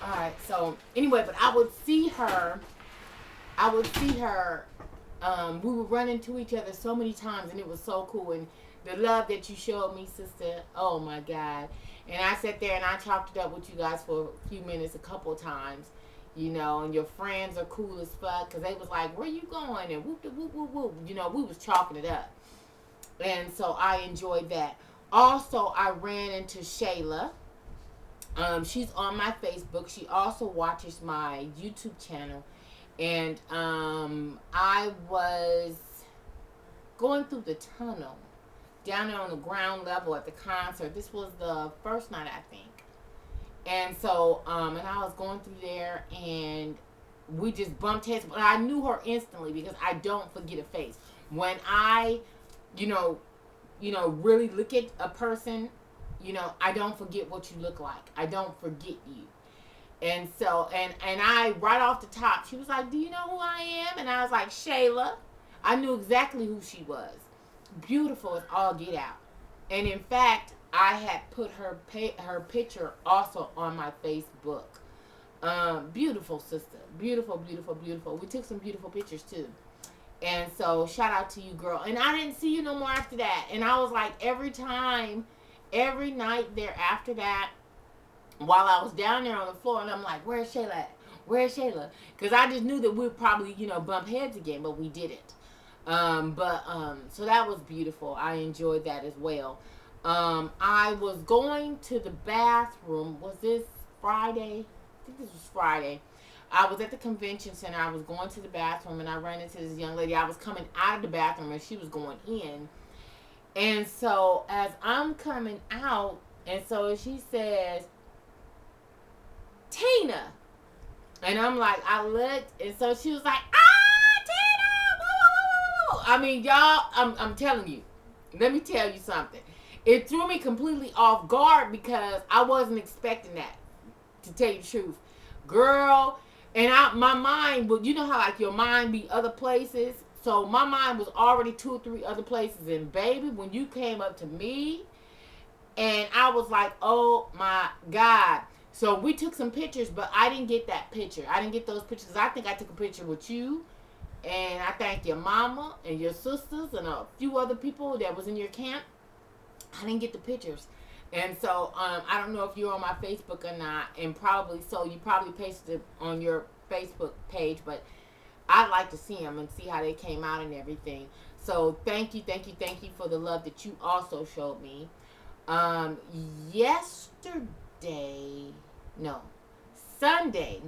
All right. So anyway, but I would see her. I would see her. We would run into each other so many times, and it was so cool. And the love that you showed me, sister. Oh my God. And I sat there and I chopped it up with you guys for a few minutes, a couple of times. And your friends are cool as fuck because they was like, "Where you going?" And whoop de whoop whoop whoop. We was chalking it up, and so I enjoyed that. Also, I ran into Shayla. She's on my Facebook. She also watches my YouTube channel, and I was going through the tunnel down there on the ground level at the concert. This was the first night, I think. And so, and I was going through there, and we just bumped heads. But I knew her instantly because I don't forget a face. When I, you know, really look at a person, I don't forget what you look like. I don't forget you. And so, and I right off the top, she was like, "Do you know who I am?" And I was like, "Shayla." I knew exactly who she was. Beautiful as all get out. And in fact, I had put her picture also on my Facebook. Beautiful sister, beautiful, beautiful, beautiful. We took some beautiful pictures too. And so shout out to you, girl. And I didn't see you no more after that. And I was like, every night there after that, while I was down there on the floor, and I'm like, "Where's Shayla at? Where's Shayla?" Because I just knew that we'd probably, bump heads again, but we didn't. So that was beautiful. I enjoyed that as well. I was going to the bathroom. Was this Friday? I think this was Friday. I was at the convention center. I was going to the bathroom, and I ran into this young lady. I was coming out of the bathroom, and she was going in. And so as I'm coming out, and so she says, "Tina." And I'm like, I looked, and so she was like, "Ah, Tina!" Woo, woo, woo, woo. I mean, y'all, I'm telling you. Let me tell you something. It threw me completely off guard because I wasn't expecting that. To tell you the truth, girl, and my mind, well, you know how like your mind be other places. So my mind was already two or three other places, and baby, when you came up to me, and I was like, "Oh my God." So we took some pictures, but I didn't get that picture. I didn't get those pictures. I think I took a picture with you, and I thank your mama and your sisters and a few other people that was in your camp. I didn't get the pictures. And so I don't know if you're on my Facebook or not, and probably so. You probably pasted it on your Facebook page, but I'd like to see them and see how they came out and everything. So thank you, thank you, thank you for the love that you also showed me. Um, Yesterday, no, Sunday,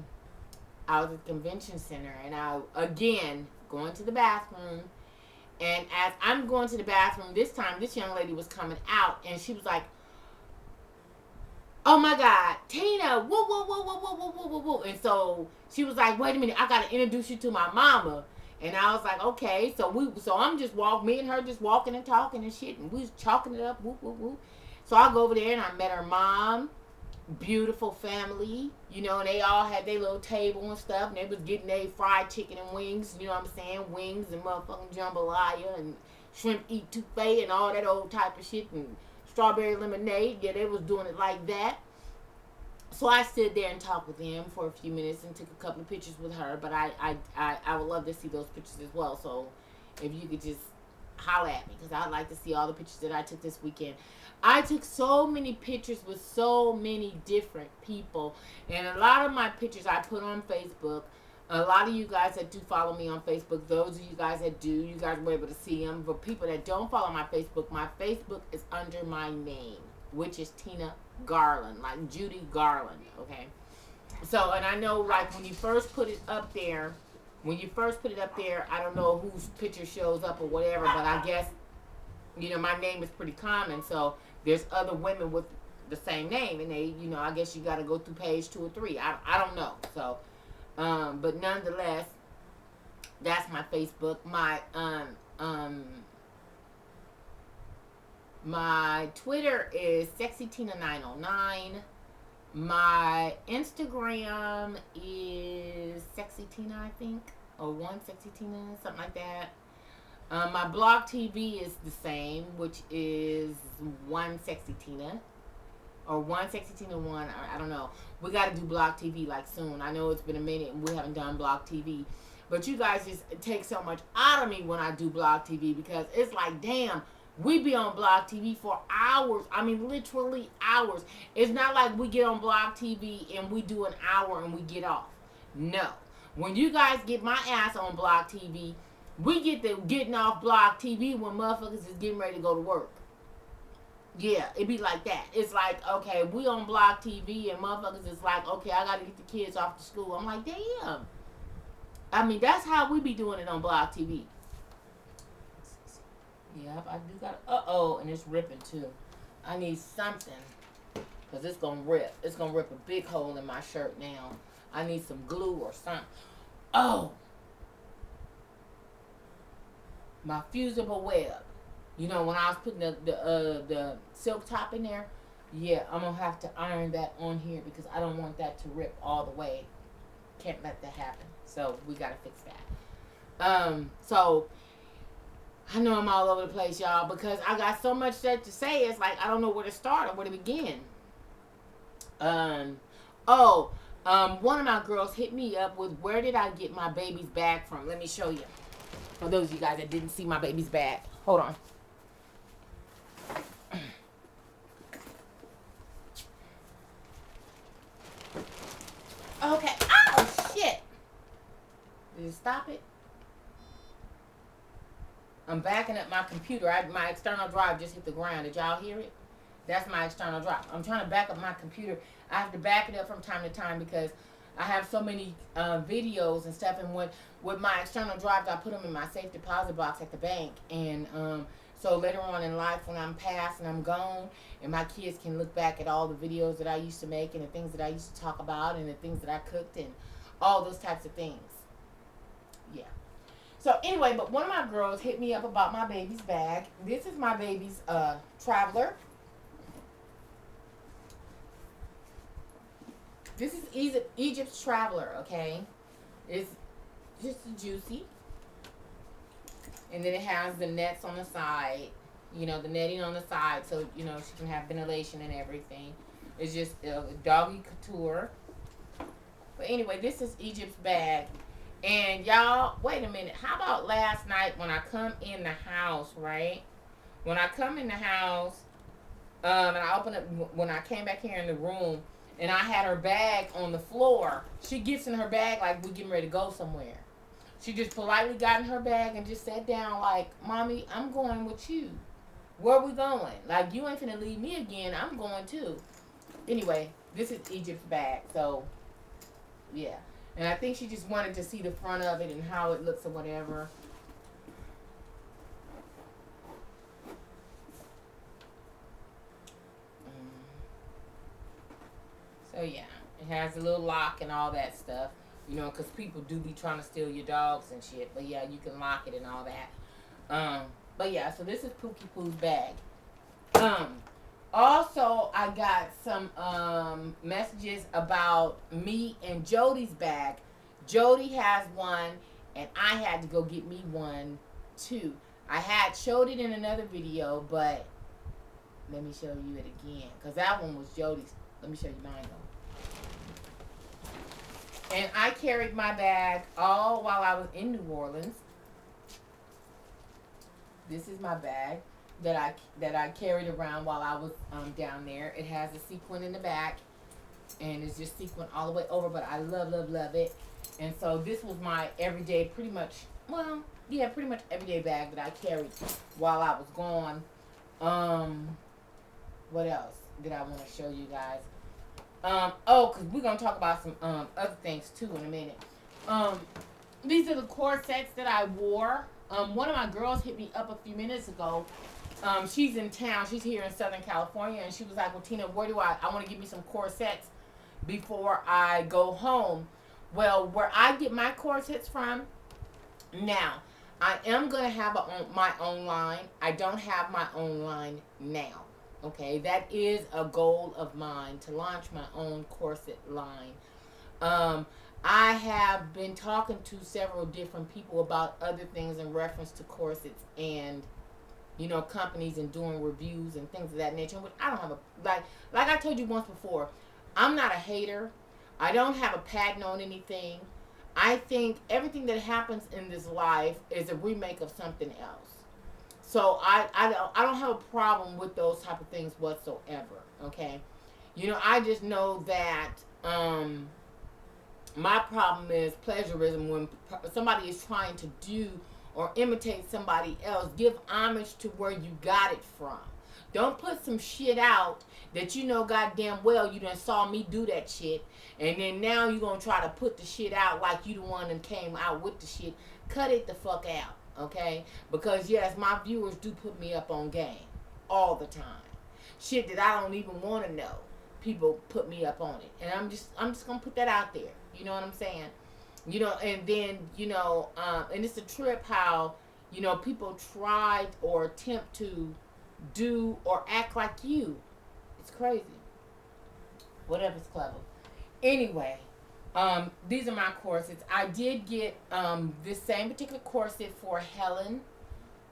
I was at the convention center, and I again going to the bathroom. And as I'm going to the bathroom this time, this young lady was coming out, and she was like, "Oh my God, Tina, woo, woo, woo, woo, woo, woo, woo, woo, woo." And so she was like, "Wait a minute, I gotta introduce you to my mama." And I was like, "Okay." So I'm just me and her just walking and talking and shit, and we was chalking it up, whoop, whoop, whoop. So I go over there and I met her mom, beautiful family, and they all had their little table and stuff, and they was getting their fried chicken and wings, you know what I'm saying, wings and motherfucking jambalaya and shrimp etouffee and all that old type of shit and strawberry lemonade. Yeah, they was doing it like that. So I stood there and talked with them for a few minutes and took a couple of pictures with her. But I would love to see those pictures as well. So if you could just holler at me, because I'd like to see all the pictures that I took this weekend. I took so many pictures with so many different people, and a lot of my pictures I put on Facebook. A lot of you guys that do follow me on Facebook, those of you guys that do, you guys were able to see them. But people that don't follow my Facebook is under my name, which is Tina Garland, like Judy Garland, okay? So, and I know, like, when you first put it up there, I don't know whose picture shows up or whatever, but I guess, my name is pretty common, so there's other women with the same name, and they, I guess you got to go through page 2 or 3. I don't know, so, but nonetheless, that's my Facebook. My Twitter is sexytina909. My Instagram is sexytina, I think, or one sexytina, something like that. My blog TV is the same, which is one sexytina. or one Sexy Tina one. I don't know. We got to do Block TV like soon. I know it's been a minute and we haven't done Block TV, but you guys just take so much out of me when I do Block TV because it's like, damn, we be on Block TV for hours. I mean, literally hours. It's not like we get on Block TV and we do an hour and we get off. No. When you guys get my ass on Block TV, we get the getting off Block TV when motherfuckers is getting ready to go to work. Yeah, it be like that. It's like, okay, we on Block TV and motherfuckers is like, okay, I gotta get the kids off to school. I'm like, damn. I mean, that's how we be doing it on Block TV. Yep, I do got. Uh-oh, and it's ripping too. I need something because it's gonna rip. It's gonna rip a big hole in my shirt now. I need some glue or something. Oh, my fusible web. You know, when I was putting the silk top in there, yeah, I'm gonna have to iron that on here because I don't want that to rip all the way. Can't let that happen. So we gotta fix that. So I know I'm all over the place, y'all, because I got so much stuff to say. It's like I don't know where to start or where to begin. One of my girls hit me up with, where did I get my baby's bag from? Let me show you. For those of you guys that didn't see my baby's bag. Hold on. Okay. Oh, shit. Did it stop it? I'm backing up my computer. My external drive just hit the ground. Did y'all hear it? That's my external drive. I'm trying to back up my computer. I have to back it up from time to time because I have so many videos and stuff. And with my external drives, I put them in my safe deposit box at the bank. And so later on in life, when I'm past and I'm gone, and my kids can look back at all the videos that I used to make and the things that I used to talk about and the things that I cooked and all those types of things. Yeah. So anyway, but one of my girls hit me up about my baby's bag. This is my baby's traveler. This is Egypt's traveler, okay? It's just juicy. And then it has the nets on the side. You know, the netting on the side so, you know, she can have ventilation and everything. It's just doggy couture. But anyway, this is Egypt's bag. And y'all, wait a minute. How about last night when I come in the house, right? When I come in the house, and I open up, when I came back here in the room, and I had her bag on the floor. She gets in her bag like we getting ready to go somewhere. She just politely got in her bag and just sat down like, Mommy, I'm going with you. Where we going? Like, you ain't finna leave me again. I'm going too. Anyway, this is Egypt's bag. So, yeah. And I think she just wanted to see the front of it and how it looks or whatever. So yeah, it has a little lock and all that stuff. You know, because people do be trying to steal your dogs and shit. But yeah, you can lock it and all that. But yeah, so this is Pookie Poo's bag. Also, I got some messages about me and Jody's bag. Jody has one, and I had to go get me one, too. I had showed it in another video, but let me show you it again. Because that one was Jody's. Let me show you mine, though. And I carried my bag all while I was in New Orleans. This is my bag that I carried around while I was down there. It has a sequin in the back, and it's just sequin all the way over. But I love it. And so this was my everyday, pretty much everyday bag that I carried while I was gone. What else did I want to show you guys? Because we're gonna talk about some other things too in a minute. These are the corsets that I wore. One of my girls hit me up a few minutes ago. She's in town. She's here in Southern California, and she was like, well, Tina, where do I want to get me some corsets before I go home. Well, where I get my corsets from, now, I am going to have my own line. I don't have my own line now. Okay, that is a goal of mine, to launch my own corset line. I have been talking to several different people about other things in reference to corsets, and companies and doing reviews and things of that nature. Which I don't have a like I told you once before. I'm not a hater. I don't have a patent on anything. I think everything that happens in this life is a remake of something else. So I don't have a problem with those type of things whatsoever. Okay, I just know that my problem is plagiarism. When somebody is trying to do or imitate somebody else, give homage to where you got it from. Don't put some shit out that goddamn well you done saw me do that shit, and then now you gonna try to put the shit out like you the one that came out with the shit. Cut it the fuck out, okay? Because yes, my viewers do put me up on game all the time. Shit that I don't even want to know. People put me up on it, and I'm just gonna put that out there. You know what I'm saying? And then and it's a trip how people try or attempt to do or act like you. It's crazy. Whatever's clever. Anyway, these are my corsets. I did get this same particular corset for Helen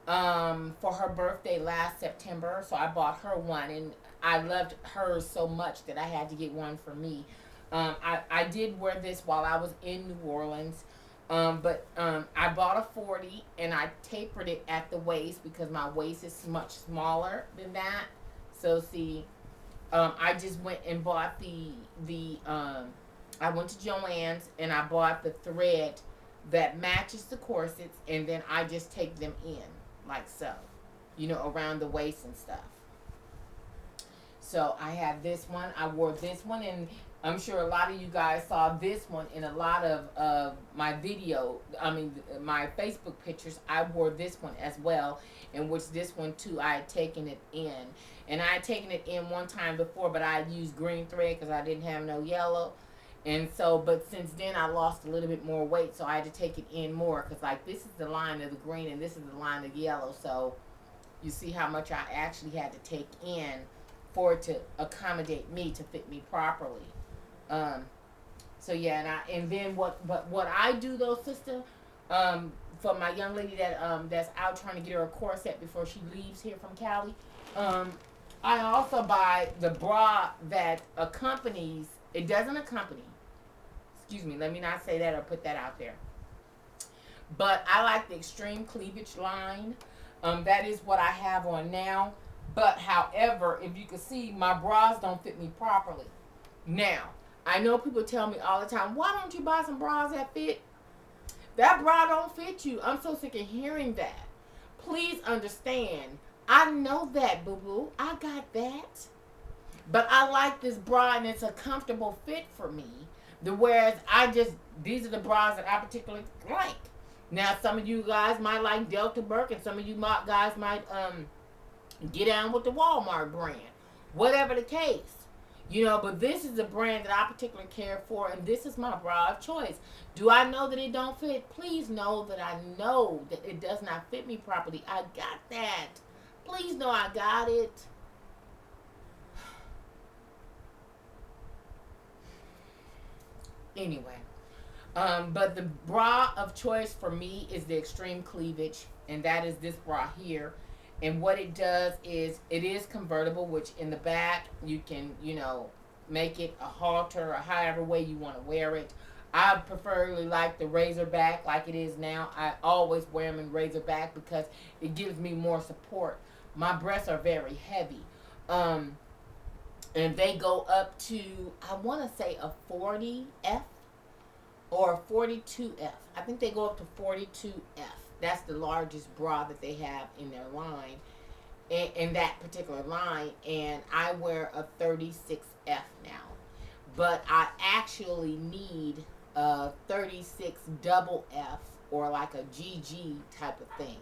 for her birthday last September. So I bought her one, and I loved hers so much that I had to get one for me. I did wear this while I was in New Orleans. But I bought a 40 and I tapered it at the waist because my waist is much smaller than that. So see, I just went and bought I went to Joann's and I bought the thread that matches the corsets, and then I just take them in like so, around the waist and stuff. So I have this one. I wore this one, and I'm sure a lot of you guys saw this one in a lot of my my Facebook pictures. I wore this one as well, in which this one too, I had taken it in. And I had taken it in one time before, but I had used green thread because I didn't have no yellow. And so, but since then I lost a little bit more weight, so I had to take it in more because like this is the line of the green and this is the line of yellow. So you see how much I actually had to take in for it to accommodate me, to fit me properly. So yeah, and then what I do though, sister, for my young lady that's out trying to get her a corset before she leaves here from Cali, I also buy the bra that accompanies. It doesn't accompany. Excuse me, let me not say that or put that out there. But I like the extreme cleavage line. That is what I have on now. But however, if you can see, my bras don't fit me properly. Now, I know people tell me all the time, why don't you buy some bras that fit? That bra don't fit you. I'm so sick of hearing that. Please understand. I know that, boo-boo. I got that. But I like this bra, and it's a comfortable fit for me. Whereas these are the bras that I particularly like. Now, some of you guys might like Delta Burke, and some of you guys might get down with the Walmart brand. Whatever the case. But this is a brand that I particularly care for, and this is my bra of choice. Do I know that it don't fit? Please know that I know that it does not fit me properly. I got that. Please know I got it. Anyway, but the bra of choice for me is the extreme cleavage, and that is this bra here. And what it does is it is convertible, which in the back you can, make it a halter or however way you want to wear it. I preferably like the razor back like it is now. I always wear them in razor back because it gives me more support. My breasts are very heavy. And they go up to, I want to say a 40F or a 42F. I think they go up to 42F. That's the largest bra that they have in their line, in that particular line. And I wear a 36F now. But I actually need a 36 double F or like a GG type of thing.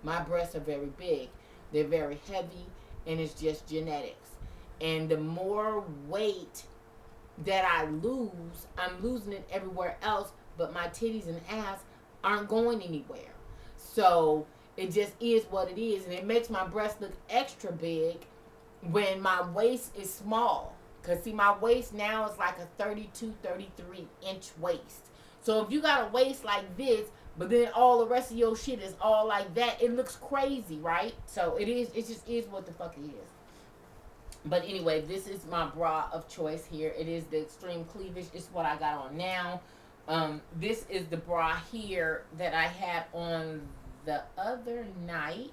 My breasts are very big. They're very heavy, and it's just genetics. And the more weight that I lose, I'm losing it everywhere else, but my titties and ass aren't going anywhere. So it just is what it is, and it makes my breasts look extra big when my waist is small. Because see, my waist now is like a 32, 33 inch waist. So if you got a waist like this, but then all the rest of your shit is all like that, it looks crazy, right? So it is. It just is what the fuck it is. But anyway, this is my bra of choice here. It is the extreme cleavage. It's what I got on now. This is the bra here that I had on the other night.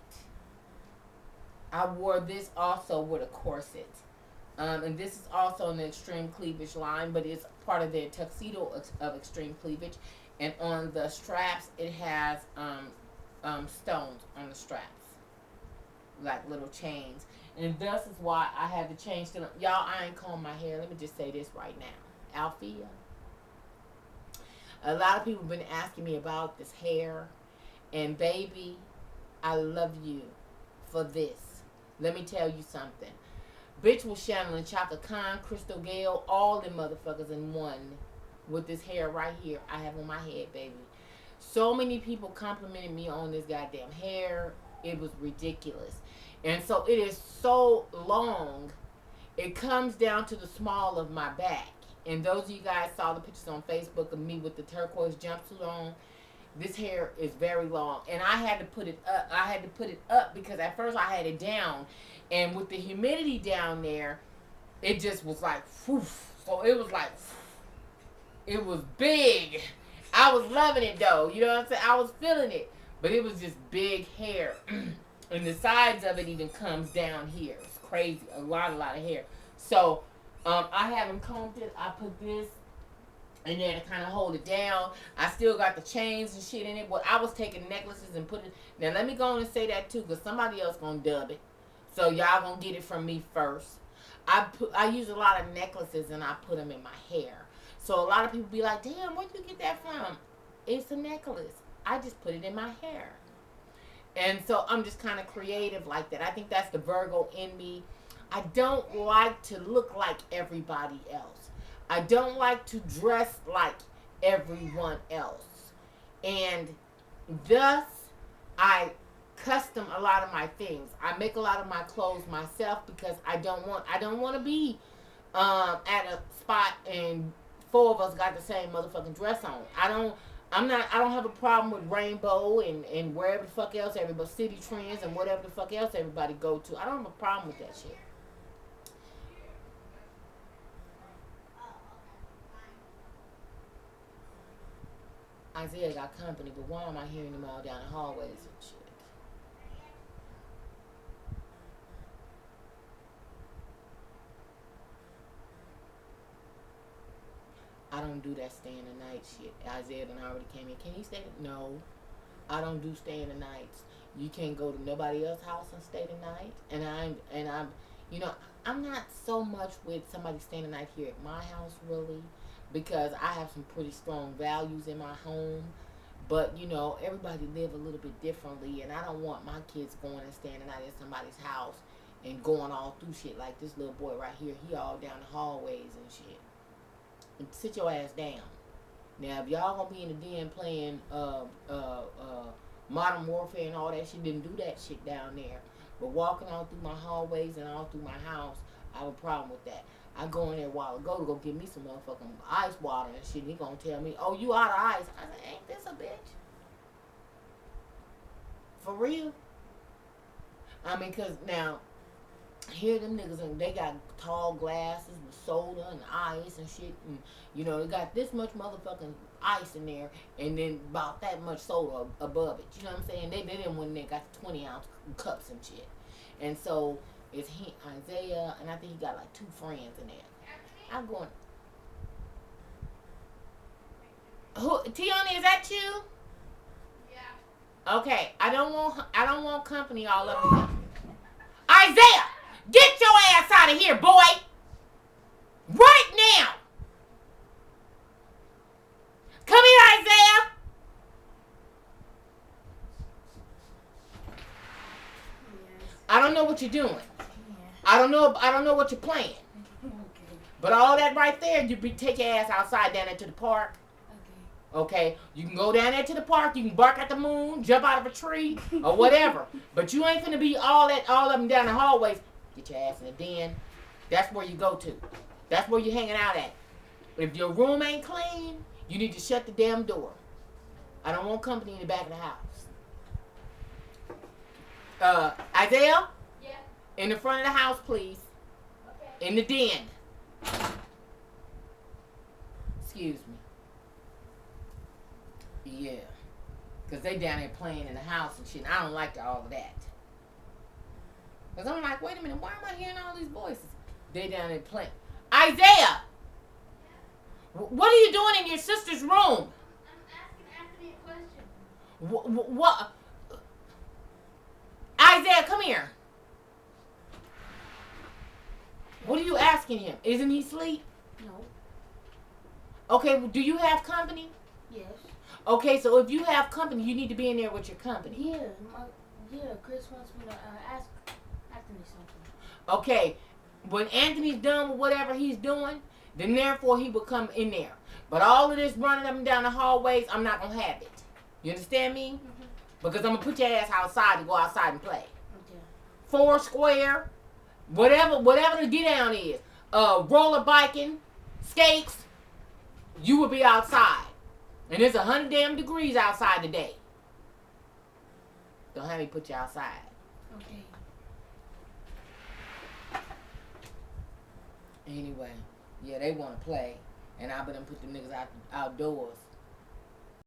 I wore this also with a corset. And this is also in the extreme cleavage line, but it's part of the tuxedo of extreme cleavage. And on the straps, it has stones on the straps, like little chains. And thus is why I had to change to them. Y'all, I ain't combed my hair. Let me just say this right now. Althea. A lot of people have been asking me about this hair. And baby, I love you for this. Let me tell you something. Bitch was channeling Chaka Khan, Crystal Gale, all them motherfuckers in one with this hair right here I have on my head, baby. So many people complimented me on this goddamn hair. It was ridiculous. And so it is so long, it comes down to the small of my back. And those of you guys saw the pictures on Facebook of me with the turquoise jumpsuit on. This hair is very long. And I had to put it up. I had to put it up because at first I had it down. And with the humidity down there, it just was like, whew. So it was like, it was big. I was loving it though. You know what I'm saying? I was feeling it. But it was just big hair. And the sides of it even comes down here. It's crazy. A lot of hair. So, I haven't combed it. I put this in there to kind of hold it down. I still got the chains and shit in it. But I was taking necklaces and putting... Now, let me go on and say that too, because somebody else going to dub it. So, y'all going to get it from me first. I use a lot of necklaces and I put them in my hair. So, a lot of people be like, damn, where'd you get that from? It's a necklace. I just put it in my hair. And so I'm just kind of creative like that. I think that's the Virgo in me. I don't like to look like everybody else. I don't like to dress like everyone else. And thus, I custom a lot of my things. I make a lot of my clothes myself because I don't want to be at a spot and 4 of us got the same motherfucking dress on. I don't have a problem with rainbow and wherever the fuck else everybody, city trends and whatever the fuck else everybody go to. I don't have a problem with that shit. Isaiah got company, but why am I hearing them all down the hallways and shit? I don't do that staying the night shit. Isaiah done already came in. Can he stay? No. I don't do staying the nights. You can't go to nobody else's house and stay the night. And I'm you know, I'm not so much with somebody staying the night here at my house really, because I have some pretty strong values in my home. But you know, everybody live a little bit differently, and I don't want my kids going and staying the night at somebody's house and going all through shit like this little boy right here. He all down the hallways and shit. And sit your ass down. Now, if y'all gonna be in the den playing Modern Warfare and all that shit, then do that shit down there. But walking all through my hallways and all through my house, I have a problem with that. I go in there a while ago to go get me some motherfucking ice water and shit. And he gonna tell me, oh, you out of ice. I said, ain't this a bitch? For real? I mean, cause now, here them niggas, and they got tall glasses with soda and ice and shit, and you know, they got this much motherfucking ice in there, and then about that much soda above it. You know what I'm saying? They didn't when they got 20-ounce cups and shit. And so it's he, Isaiah, and I think he got like 2 friends in there. I'm going. Who? Tiani, is that you? Yeah. Okay, I don't want company all up in there. Isaiah, get your ass out of here, boy! Right now! Come here, Isaiah! I don't know what you're doing. I don't know what you're playing. But all that right there, take your ass outside down there to the park. Okay, you can go down there to the park. You can bark at the moon, jump out of a tree, or whatever. But you ain't finna be all of them down the hallways. Get your ass in the den. That's where you go to. That's where you're hanging out at. If your room ain't clean, you need to shut the damn door. I don't want company in the back of the house. Isaiah? Yeah. In the front of the house, please. Okay. In the den. Excuse me. Yeah. Because they down there playing in the house and shit. And I don't like all of that. Because I'm like, wait a minute. Why am I hearing all these voices? They down there playing. Isaiah! What are you doing in your sister's room? I'm asking Anthony a question. What? Isaiah, come here. What are you asking him? Isn't he asleep? No. Okay, well, do you have company? Yes. Okay, so if you have company, you need to be in there with your company. Yeah, Chris wants me to ask Anthony something. Okay, when Anthony's done with whatever he's doing, then therefore he will come in there. But all of this running up and down the hallways, I'm not going to have it. You understand me? Mm-hmm. Because I'm going to put your ass outside to go outside and play. Okay. 4 square, whatever the get down is. Roller biking, skates, you will be outside. And it's 100 damn degrees outside today. Don't have me put you outside. Okay. Anyway, yeah, they want to play. And I better put the niggas outdoors.